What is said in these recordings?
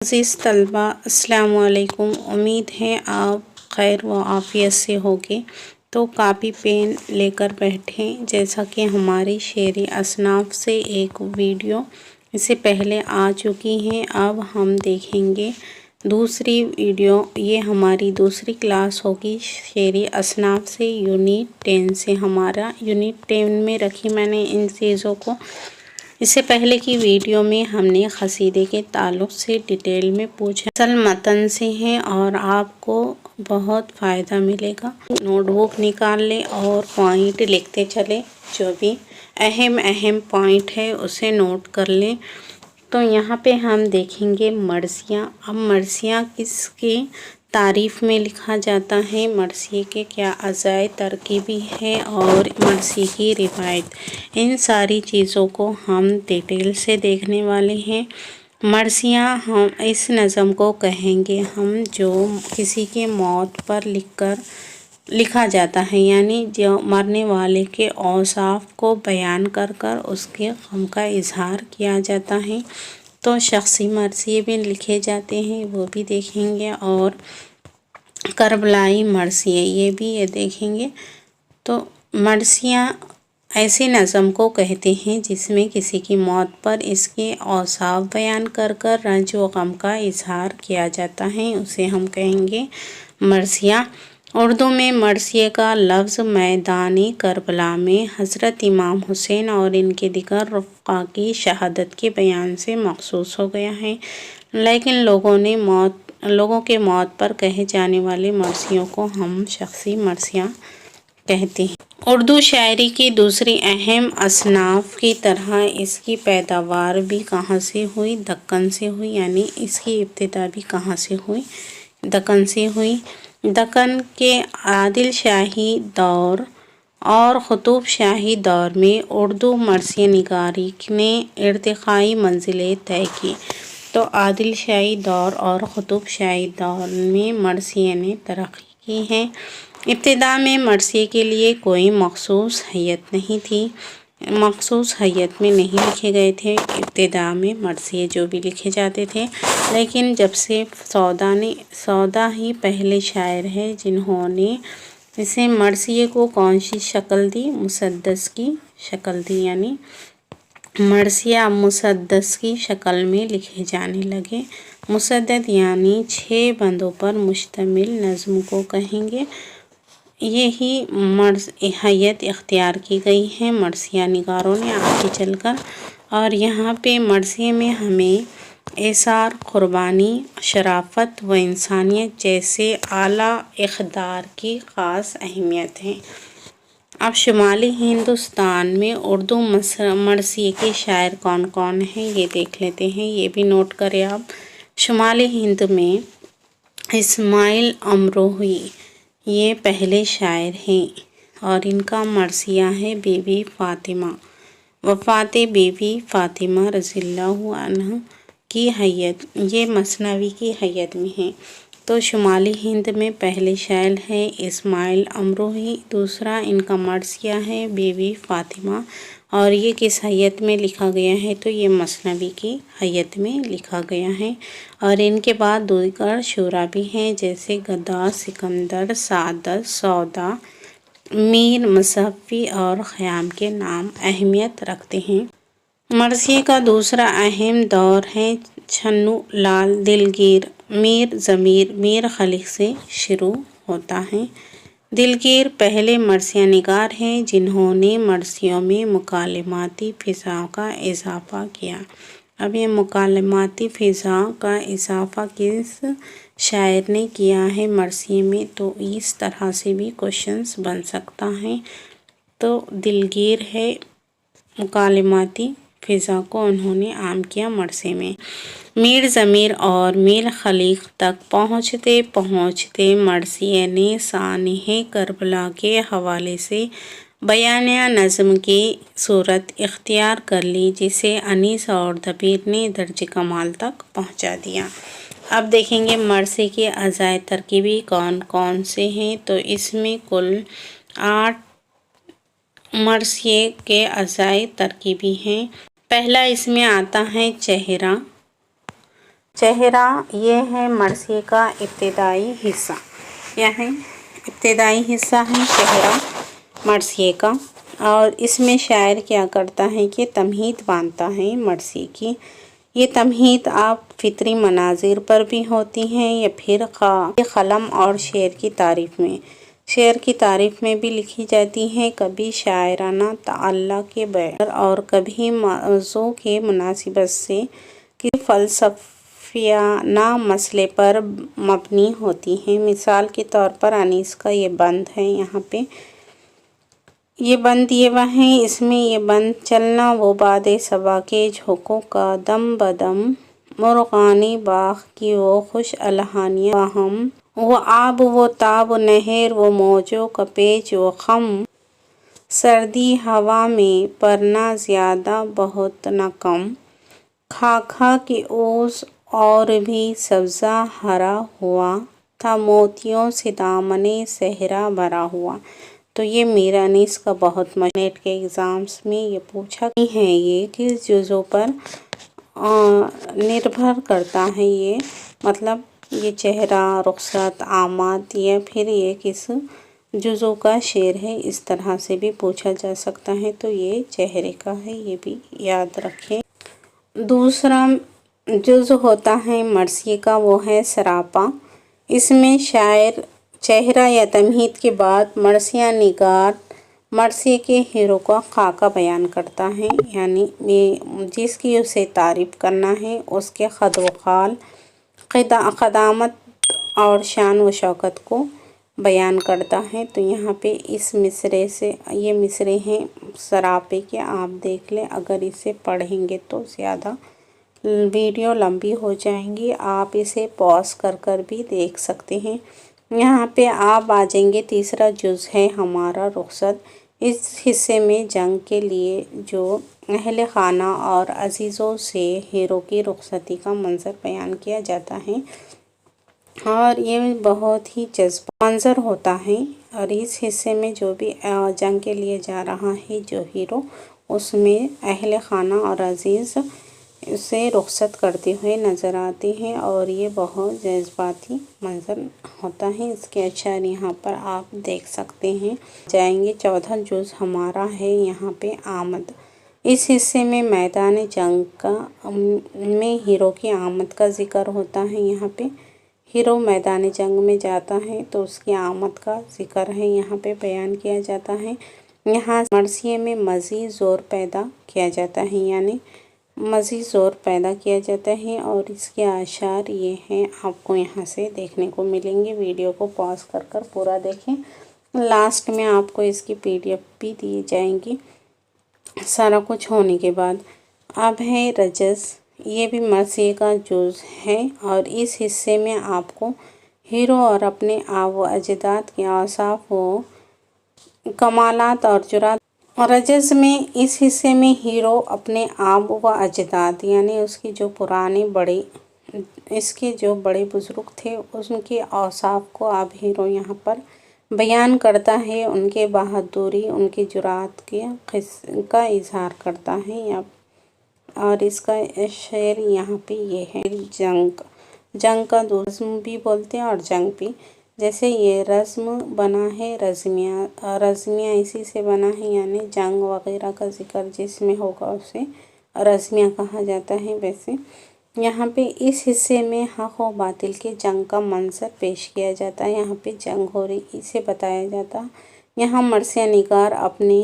عزیز طلبہ السلام علیکم، امید ہے آپ خیر و عافیت سے ہوگے۔ تو کاپی پین لے کر بیٹھیں، جیسا کہ ہماری شعری اصناف سے ایک ویڈیو اس سے پہلے آ چکی ہیں۔ اب ہم دیکھیں گے دوسری ویڈیو۔ یہ ہماری دوسری کلاس ہوگی شعری اصناف سے، یونٹ 10 سے۔ ہمارا یونٹ 10 میں رکھی میں نے ان چیزوں کو۔ اس سے پہلے کی ویڈیو میں ہم نے قصیدے کے تعلق سے ڈیٹیل میں پوچھا، اصل متن سے ہیں اور آپ کو بہت فائدہ ملے گا۔ نوٹ بک نکال لیں اور پوائنٹ لکھتے چلیں، جو بھی اہم پوائنٹ ہے اسے نوٹ کر لیں۔ تو یہاں پہ ہم دیکھیں گے مرثیہ۔ اب مرثیہ کس کی تعریف میں لکھا جاتا ہے، مرثیے کے کیا اعضائے ترکیبی ہے اور مرثیے کی روایت، ان ساری چیزوں کو ہم ڈیٹیل سے دیکھنے والے ہیں۔ مرثیہ ہم اس نظم کو کہیں گے ہم جو کسی کے موت پر لکھا جاتا ہے، یعنی جو مرنے والے کے اوصاف کو بیان کر کر اس کے غم کا اظہار کیا جاتا ہے۔ تو شخصی مرثیے بھی لکھے جاتے ہیں، وہ بھی دیکھیں گے، اور کربلائی مرثیے یہ بھی دیکھیں گے۔ تو مرثیہ ایسی نظم کو کہتے ہیں جس میں کسی کی موت پر اس کے اوصاف بیان کر کر رنج و غم کا اظہار کیا جاتا ہے، اسے ہم کہیں گے مرثیہ۔ اردو میں مرثیے کا لفظ میدان کربلا میں حضرت امام حسین اور ان کے دیگر رفقا کی شہادت کے بیان سے مخصوص ہو گیا ہے، لیکن لوگوں کے موت پر کہے جانے والے مرثیوں کو ہم شخصی مرثیہ کہتے ہیں۔ اردو شاعری کی دوسری اہم اصناف کی طرح اس کی پیداوار بھی کہاں سے ہوئی؟ دکن سے ہوئی، یعنی اس کی ابتدا بھی کہاں سے ہوئی؟ دکن سے ہوئی۔ دکن کے عادل شاہی دور اور قطب شاہی دور میں اردو مرثیہ نگاری نے ارتقائی منزلیں طے کی۔ تو عادل شاہی دور اور قطب شاہی دور میں مرثیے نے ترقی کی ہے۔ ابتدا میں مرثیے کے لیے کوئی مخصوص ہیئت نہیں تھی، مخصوص ہیئت میں نہیں لکھے گئے تھے ابتدا میں مرثیے جو بھی لکھے جاتے تھے، لیکن جب سے سودا ہی پہلے شاعر ہے جنہوں نے اسے مرثیے کو کون سی شکل دی؟ مسدس کی شکل دی، یعنی مرثیہ مسدس کی شکل میں لکھے جانے لگے۔ مسدس یعنی 6 بندوں پر مشتمل نظم کو کہیں گے۔ یہی حیت اختیار کی گئی ہے مرثیہ نگاروں نے آگے چل کر، اور یہاں پہ مرثیے میں ہمیں ایثار، قربانی، شرافت و انسانیت جیسے اعلیٰ اقدار کی خاص اہمیت ہے۔ اب شمالی ہندوستان میں اردو مرثیے کے شاعر کون کون ہیں یہ دیکھ لیتے ہیں، یہ بھی نوٹ کریں آپ۔ شمالی ہند میں اسماعیل امروہی یہ پہلے شاعر ہیں، اور ان کا مرثیہ ہے بی بی فاطمہ۔ وفات بی بی فاطمہ رضی اللہ عنہ کی حیت، یہ مثنوی کی حیت میں ہیں۔ تو شمالی ہند میں پہلے شاعر ہے اسماعیل امروہی، دوسرا ان کا مرثیہ ہے بی بی فاطمہ، اور یہ کس حیت میں لکھا گیا ہے؟ تو یہ مثنوی کی حیت میں لکھا گیا ہے۔ اور ان کے بعد دیگر شعراء بھی ہیں، جیسے غداس، سکندر، سعادت، سودا، میر مصحفی اور خیام کے نام اہمیت رکھتے ہیں۔ مرثیے کا دوسرا اہم دور ہے چھنو لال دلگیر۔ میر ضمیر میر خلق سے شروع ہوتا ہے۔ دلگیر پہلے مرثیہ نگار ہیں جنہوں نے مرثیوں میں مکالماتی فضا کا اضافہ کیا۔ اب یہ مکالماتی فضا کا اضافہ کس شاعر نے کیا ہے مرثیے میں؟ تو اس طرح سے بھی کوشچنز بن سکتا ہے۔ تو دلگیر ہے، مکالماتی فضا کو انہوں نے عام کیا مرثیے میں۔ میر ضمیر اور میر خلق تک پہنچتے پہنچتے مرثیے نے سانحہ کربلا کے حوالے سے بیانیہ نظم کی صورت اختیار کر لی، جسے انیس اور دبیر نے درجہ کمال تک پہنچا دیا۔ اب دیکھیں گے مرثیے کے اعضائے ترکیبی کون کون سے ہیں۔ تو اس میں کل 8 مرثیے کے اعضائے ترکیبی ہیں۔ پہلا اس میں آتا ہے چہرہ، چہرہ یہ ہے مرثیے کا ابتدائی حصہ، یہ ہے ابتدائی حصہ ہے چہرہ مرثیے کا، اور اس میں شاعر کیا کرتا ہے کہ تمہید باندھتا ہے مرثیے کی۔ یہ تمہید آپ فطری مناظر پر بھی ہوتی ہیں یا پھر قلم اور شعر کی تعریف میں، شعر کی تعریف میں بھی لکھی جاتی ہیں، کبھی شاعرانہ تعلیق کے بیان اور کبھی موضوع کے مناسبت سے کسی فلسفیانہ مسئلے پر مبنی ہوتی ہیں۔ مثال کے طور پر انیس کا یہ بند ہے، یہاں پہ یہ بند یہ وہ ہے، اس میں یہ بند چلنا وہ باد صبا کے جھونکوں کا دم بدم، مرغانی باغ کی وہ خوش الحانیاں باہم، وہ آب وہ تاب نہر وہ موجوں کا پیچ و خم، سردی ہوا میں پرنا زیادہ بہت نہ کم، کھا کھا کے اوز اور بھی سبزہ ہرا ہوا تھا، موتیوں سے دامنِ صحرا بھرا ہوا۔ تو یہ میر انیس کا بہت نیٹ کے ایگزامس میں یہ پوچھا ہے، یہ کس جزو پر نربھر کرتا ہے، یہ مطلب یہ چہرہ، رخصت، آمد، یا پھر یہ کس جزو کا شعر ہے، اس طرح سے بھی پوچھا جا سکتا ہے۔ تو یہ چہرے کا ہے، یہ بھی یاد رکھیں۔ دوسرا جزو ہوتا ہے مرثیے کا، وہ ہے سراپا۔ اس میں شاعر چہرہ یا تمہید کے بعد مرثیہ نگار مرثیے کے ہیرو کا خاکہ بیان کرتا ہے، یعنی جس کی اسے تعریف کرنا ہے، اس کے خد و خال، قدامت اور شان و شوکت کو بیان کرتا ہے۔ تو یہاں پہ اس مصرعے سے، یہ مصرعے ہیں سراپے کے، آپ دیکھ لیں، اگر اسے پڑھیں گے تو زیادہ ویڈیو لمبی ہو جائیں گی، آپ اسے پاز کر کر بھی دیکھ سکتے ہیں۔ یہاں پہ آپ آ جائیں گے، تیسرا جز ہے ہمارا رخصت۔ اس حصے میں جنگ کے لیے جو اہل خانہ اور عزیزوں سے ہیرو کی رخصتی کا منظر بیان کیا جاتا ہے، اور یہ بہت ہی جذباتی منظر ہوتا ہے، اور اس حصے میں جو بھی جنگ کے لیے جا رہا ہے جو ہیرو، اس میں اہل خانہ اور عزیز اسے رخصت کرتے ہوئے نظر آتے ہیں، اور یہ بہت جذباتی منظر ہوتا ہے۔ اس کے اشعار یہاں پر آپ دیکھ سکتے ہیں۔ جائیں گے، چوتھا جز ہمارا ہے یہاں پہ آمد۔ اس حصے میں میدان جنگ میں ہیرو کی آمد کا ذکر ہوتا ہے۔ یہاں پہ ہیرو میدان جنگ میں جاتا ہے تو اس کی آمد کا ذکر ہے، یہاں پہ بیان کیا جاتا ہے۔ یہاں مرثیے میں مزید زور پیدا کیا جاتا ہے، یعنی مزید زور پیدا کیا جاتا ہے، اور اس کے اشعار یہ ہیں، آپ کو یہاں سے دیکھنے کو ملیں گے۔ ویڈیو کو پاز کر کر پورا دیکھیں، لاسٹ میں آپ کو اس کی PDF بھی دی جائیں گی سارا کچھ ہونے کے بعد۔ اب ہے رجز، یہ بھی مرثیے کا جز ہے، اور اس حصے میں آپ کو ہیرو اور اپنے آب و اجداد کے اوصاف و کمالات اور جرات۔ رجز میں اس حصے میں ہیرو اپنے آب و اجداد، یعنی اس کے جو پرانے اس کے جو بڑے بزرگ تھے، ان کے اوصاف کو اب ہیرو یہاں پر بیان کرتا ہے، ان کے بہادری، ان کی جرات کا اظہار کرتا ہے۔ اور اس کا شعر یہاں پہ یہ ہے، جنگ کا رزم بھی بولتے ہیں اور جنگ بھی، جیسے یہ رزم بنا ہے، رزمیہ اسی سے بنا ہے، یعنی جنگ وغیرہ کا ذکر جس میں ہوگا اسے رزمیہ کہا جاتا ہے۔ ویسے یہاں پہ اس حصے میں حق و باطل کے جنگ کا منظر پیش کیا جاتا ہے، یہاں پہ جنگ ہو رہی اسے بتایا جاتا ہے۔ یہاں مرثیہ نگار اپنے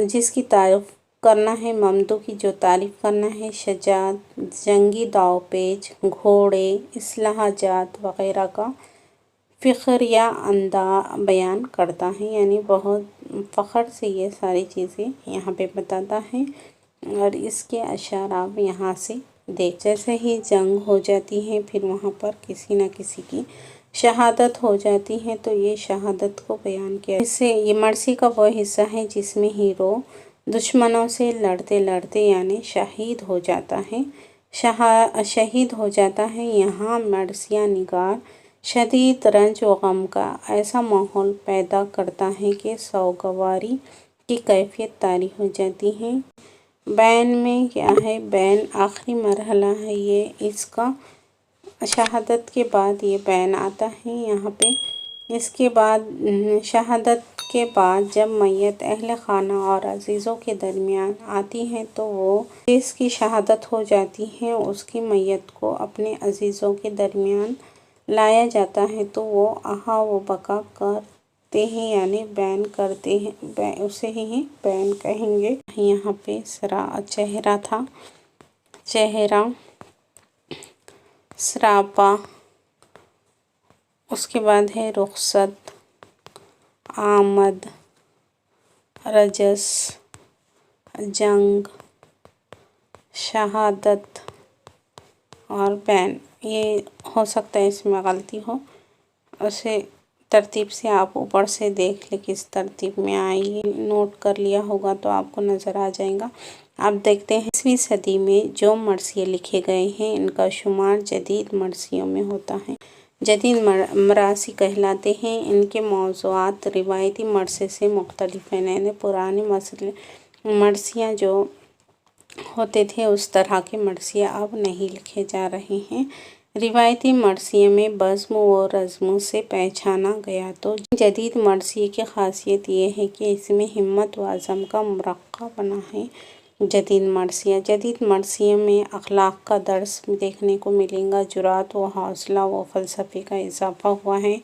جس کی تعریف کرنا ہے، ممدوح کی جو تعریف کرنا ہے، شجاعت، جنگی داؤ پیچ، گھوڑے، اسلحہ جات وغیرہ کا فخر یا انداز بیان کرتا ہے، یعنی بہت فخر سے یہ ساری چیزیں یہاں پہ بتاتا ہے، اور اس کے اشعار آپ یہاں سے دیکھ۔ جیسے ہی جنگ ہو جاتی ہے، پھر وہاں پر کسی نہ کسی کی شہادت ہو جاتی ہے، تو یہ شہادت کو بیان کیا۔ اس سے یہ مرثی کا وہ حصہ ہے جس میں ہیرو دشمنوں سے لڑتے لڑتے یعنی شہید ہو جاتا ہے، شہید ہو جاتا ہے۔ یہاں مرثیہ نگار شدید رنج و غم کا ایسا ماحول پیدا کرتا ہے کہ سوگواری کی کیفیت طاری ہو جاتی ہے۔ بین میں کیا ہے، بین آخری مرحلہ ہے یہ اس کا، شہادت کے بعد یہ بین آتا ہے یہاں پہ۔ اس کے بعد شہادت کے بعد جب میت اہل خانہ اور عزیزوں کے درمیان آتی ہے تو وہ جس کی شہادت ہو جاتی ہے اس کی میت کو اپنے عزیزوں کے درمیان لایا جاتا ہے تو وہ آہا و بکا کرتے ہیں، یعنی بین کرتے ہیں، اسے ہی بین کہیں گے۔ یہاں پہ چہرہ تھا، چہرہ، سراپا، اس کے بعد ہے رخصت، آمد، رجس، جنگ، شہادت اور بین۔ یہ ہو سکتا ہے اس میں غلطی ہو، اسے ترتیب سے آپ اوپر سے دیکھ لیں کس ترتیب میں آئی، نوٹ کر لیا ہوگا تو آپ کو نظر آ جائے گا۔ آپ دیکھتے ہیں 20ویں صدی میں جو مرثیے لکھے گئے ہیں ان کا شمار جدید مرثیوں میں ہوتا ہے۔ جدید مراثی کہلاتے ہیں۔ ان کے موضوعات روایتی مرثیے سے مختلف ہیں، یعنی پرانے مرثیے جو ہوتے تھے اس طرح کے مرثیے اب نہیں لکھے جا رہے ہیں۔ روایتی مرثیے میں بزم و رزم سے پہچانا گیا تو جدید مرثیے کی خاصیت یہ ہے کہ اس میں ہمت و عزم کا مرقع بنا ہے۔ جدید مرثیے میں اخلاق کا درس دیکھنے کو ملے گا، جرأت و حوصلہ و فلسفے کا اضافہ ہوا ہے۔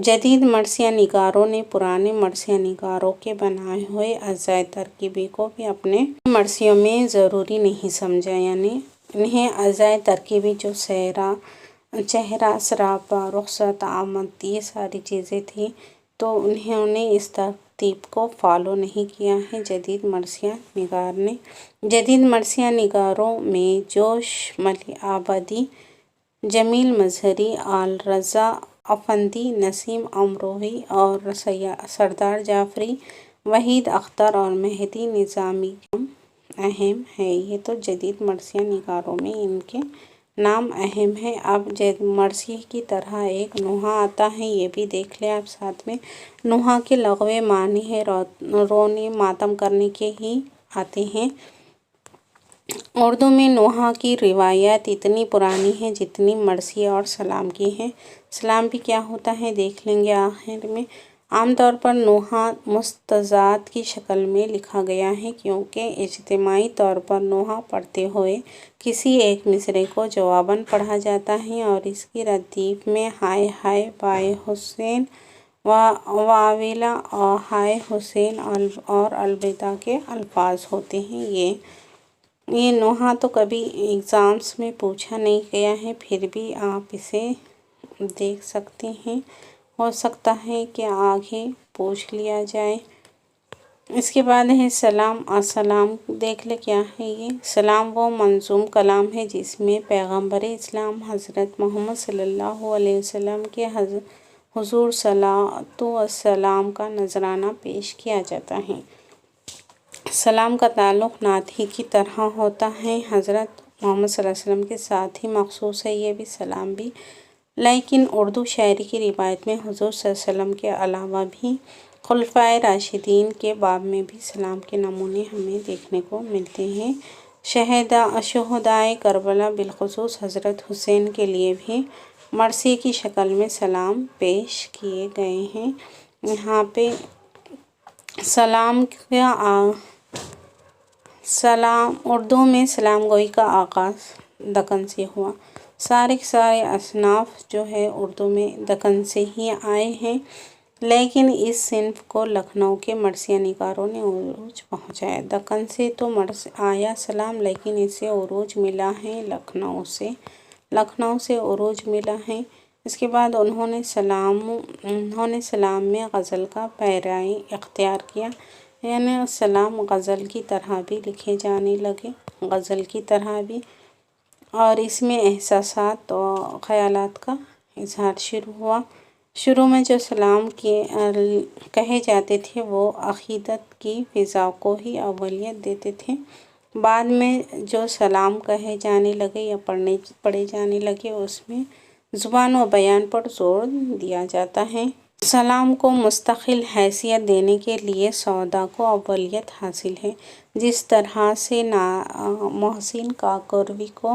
جدید مرثیہ نگاروں نے پرانے مرثیہ نگاروں کے بنائے ہوئے اجزائے ترکیبی کو بھی اپنے مرثیوں میں ضروری نہیں سمجھا، یعنی انہیں اجزائے ترکیبی جو چہرہ، سراپا، رخصت، آمد، یہ ساری چیزیں تھیں تو انہوں نے اس ترتیب کو فالو نہیں کیا ہے جدید مرثیہ نگار نے۔ جدید مرثیہ نگاروں میں جوش ملی آبادی، جمیل مظہری، آل رضا افندی، نسیم امروہی اور سردار جعفری، وحید اختر اور مہدی نظامی اہم ہیں۔ یہ تو جدید مرثیہ نگاروں میں ان کے نام اہم ہیں۔ اب مرثیے کی طرح ایک نوحہ آتا ہے، یہ بھی دیکھ لیں آپ ساتھ میں۔ نوحہ کے لغوی معنی ہے رونے ماتم کرنے کے ہی آتے ہیں۔ اردو میں نوحہ کی روایات اتنی پرانی ہیں جتنی مرثیے اور سلام کی ہیں۔ سلام بھی کیا ہوتا ہے دیکھ لیں گے آخر میں۔ عام طور پر نوحہ مستزاد کی شکل میں لکھا گیا ہے کیونکہ اجتماعی طور پر نوحہ پڑھتے ہوئے کسی ایک مصرعے کو جواباً پڑھا جاتا ہے اور اس کی ردیف میں ہائے ہائے بائے حسین، واویلا، ہائے حسین اور الوداع کے الفاظ ہوتے ہیں۔ یہ نوحہ تو کبھی ایگزامز میں پوچھا نہیں گیا ہے، پھر بھی آپ اسے دیکھ سکتے ہیں، ہو سکتا ہے کہ آگے پوچھ لیا جائے۔ اس کے بعد ہے سلام۔ السلام دیکھ لیں کیا ہے یہ۔ سلام وہ منظوم کلام ہے جس میں پیغمبر اسلام حضرت محمد صلی اللہ علیہ وسلم کے حضور صلوات و سلام کا نذرانہ پیش کیا جاتا ہے۔ سلام کا تعلق نعت ہی کی طرح ہوتا ہے، حضرت محمد صلی اللہ علیہ وسلم کے ساتھ ہی مخصوص ہے یہ بھی سلام بھی، لیکن اردو شاعری کی روایت میں حضور صلی اللہ علیہ وسلم کے علاوہ بھی خلفائے راشدین کے باب میں بھی سلام کے نمونے ہمیں دیکھنے کو ملتے ہیں۔ شہدائے کربلا بالخصوص حضرت حسین کے لیے بھی مرثیے کی شکل میں سلام پیش کیے گئے ہیں۔ یہاں پہ اردو میں سلام گوئی کا آغاز دکن سے ہوا۔ سارے کے سارے اصناف جو ہے اردو میں دکن سے ہی آئے ہیں، لیکن اس صنف کو لکھنؤ کے مرثیہ نگاروں نے عروج پہنچایا۔ دکن سے تو آیا سلام، لیکن اسے عروج ملا ہے لکھنؤ سے عروج ملا ہے۔ اس کے بعد انہوں نے سلام میں غزل کا پیرائی اختیار کیا، یعنی سلام غزل کی طرح بھی لکھے جانے لگے، غزل کی طرح بھی، اور اس میں احساسات و خیالات کا اظہار شروع ہوا۔ شروع میں جو سلام کہے جاتے تھے وہ عقیدت کی فضا کو ہی اولویت دیتے تھے، بعد میں جو سلام کہے جانے لگے یا پڑھے جانے لگے اس میں زبان و بیان پر زور دیا جاتا ہے۔ سلام کو مستقل حیثیت دینے کے لیے سودا کو اولویت حاصل ہے۔ جس طرح سے محسن کاکوری کو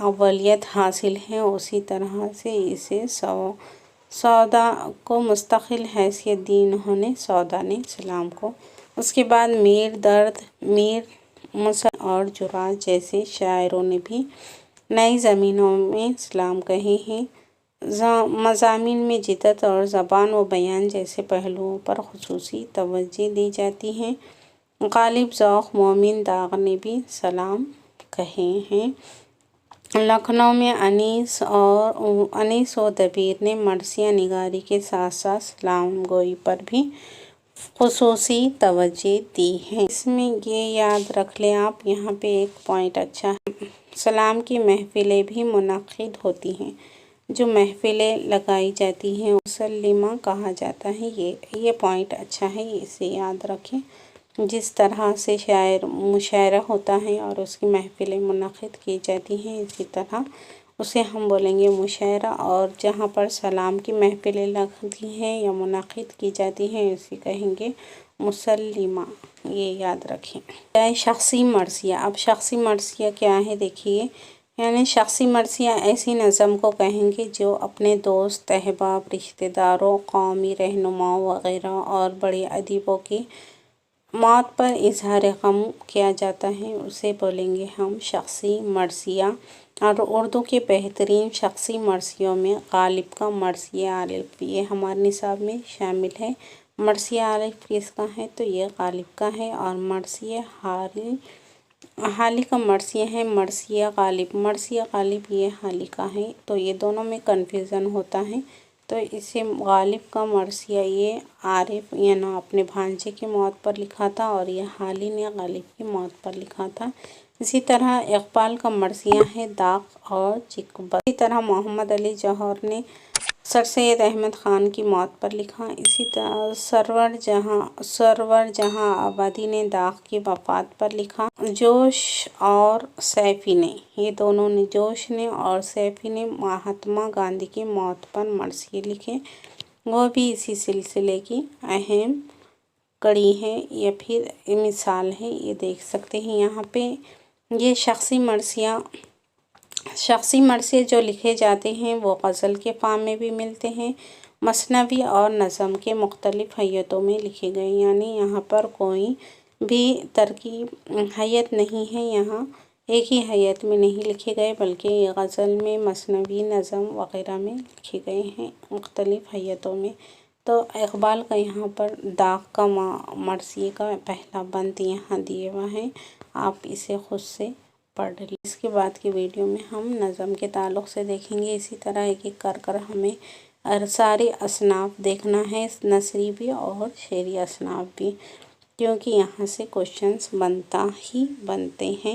اولیت حاصل ہے، اسی طرح سے اسے سودا کو مستقل حیثیت دی انہوں نے، سودا نے اسلام کو۔ اس کے بعد میر درد، میر مسل اور جراح جیسے شاعروں نے بھی نئی زمینوں میں اسلام کہے ہیں۔ مضامین میں جدت اور زبان و بیان جیسے پہلوؤں پر خصوصی توجہ دی جاتی ہے۔ غالب ذوق مومن داغ نے بھی سلام کہے ہیں۔ لکھنؤ میں انیس و دبیر نے مرثیہ نگاری کے ساتھ ساتھ سلام گوئی پر بھی خصوصی توجہ دی ہے۔ اس میں یہ یاد رکھ لیں آپ، یہاں پہ ایک پوائنٹ اچھا ہے، سلام کی محفلیں بھی منعقد ہوتی ہیں۔ جو محفلیں لگائی جاتی ہیں مسلمہ کہا جاتا ہے۔ یہ پوائنٹ اچھا ہے، اسے یاد رکھیں۔ جس طرح سے مشاعرہ ہوتا ہے اور اس کی محفلیں منعقد کی جاتی ہیں، اسی طرح اسے ہم بولیں گے مشاعرہ، اور جہاں پر سلام کی محفلیں لگتی ہیں یا منعقد کی جاتی ہیں اسے کہیں گے مسلمہ، یہ یاد رکھیں۔ شخصی مرثیہ، اب شخصی مرثیہ کیا ہے دیکھیے، یعنی شخصی مرثیہ ایسی نظم کو کہیں گے جو اپنے دوست، احباب، رشتہ داروں، قومی رہنماؤں وغیرہ اور بڑے ادیبوں کی موت پر اظہار غم کیا جاتا ہے، اسے بولیں گے ہم شخصی مرثیہ۔ اور اردو کے بہترین شخصی مرثیوں میں غالب کا مرثیہ الف، یہ ہمارے نصاب میں شامل ہے۔ مرثیہ الف کس کا ہے تو یہ غالب کا ہے، اور مرثیہ حالی کا مرثیہ ہے مرثیہ غالب، مرثیہ غالب یہ حالی کا ہے، تو یہ دونوں میں کنفیوژن ہوتا ہے، تو اسے غالب کا مرثیہ یہ عارف یعنی اپنے بھانجے کی موت پر لکھا تھا، اور یہ حالی نے غالب کی موت پر لکھا تھا۔ اسی طرح اقبال کا مرثیہ ہے داغ اور چکبر۔ اسی طرح محمد علی جوہر نے سر سید احمد خان کی موت پر لکھا۔ اسی طرح سرور جہاں آبادی نے داغ کی وفات پر لکھا۔ جوش اور سیفی نے، یہ دونوں نے، جوش نے اور سیفی نے مہاتما گاندھی کی موت پر مرثیے لکھے، وہ بھی اسی سلسلے کی اہم کڑی ہے یا پھر مثال ہے، یہ دیکھ سکتے ہیں یہاں پہ۔ یہ شخصی مرثیے جو لکھے جاتے ہیں وہ غزل کے فارم میں بھی ملتے ہیں، مثنوی اور نظم کے مختلف حیتوں میں لکھے گئے، یعنی یہاں پر کوئی بھی ترکیب حیت نہیں ہے، یہاں ایک ہی حیت میں نہیں لکھے گئے بلکہ یہ غزل میں، مثنوی، نظم وغیرہ میں لکھے گئے ہیں مختلف حیتوں میں۔ تو اقبال کا یہاں پر داغ کا مرثیے کا پہلا بند یہاں دیا ہوا ہے، آپ اسے خود سے پڑھ لیں۔ اس کے بعد کی ویڈیو میں ہم نظم کے تعلق سے دیکھیں گے، اسی طرح ایک ایک کر ہمیں سارے اصناف دیکھنا ہے، نثری بھی اور شعری اصناف بھی، کیونکہ یہاں سے کوشچنز بنتے ہیں۔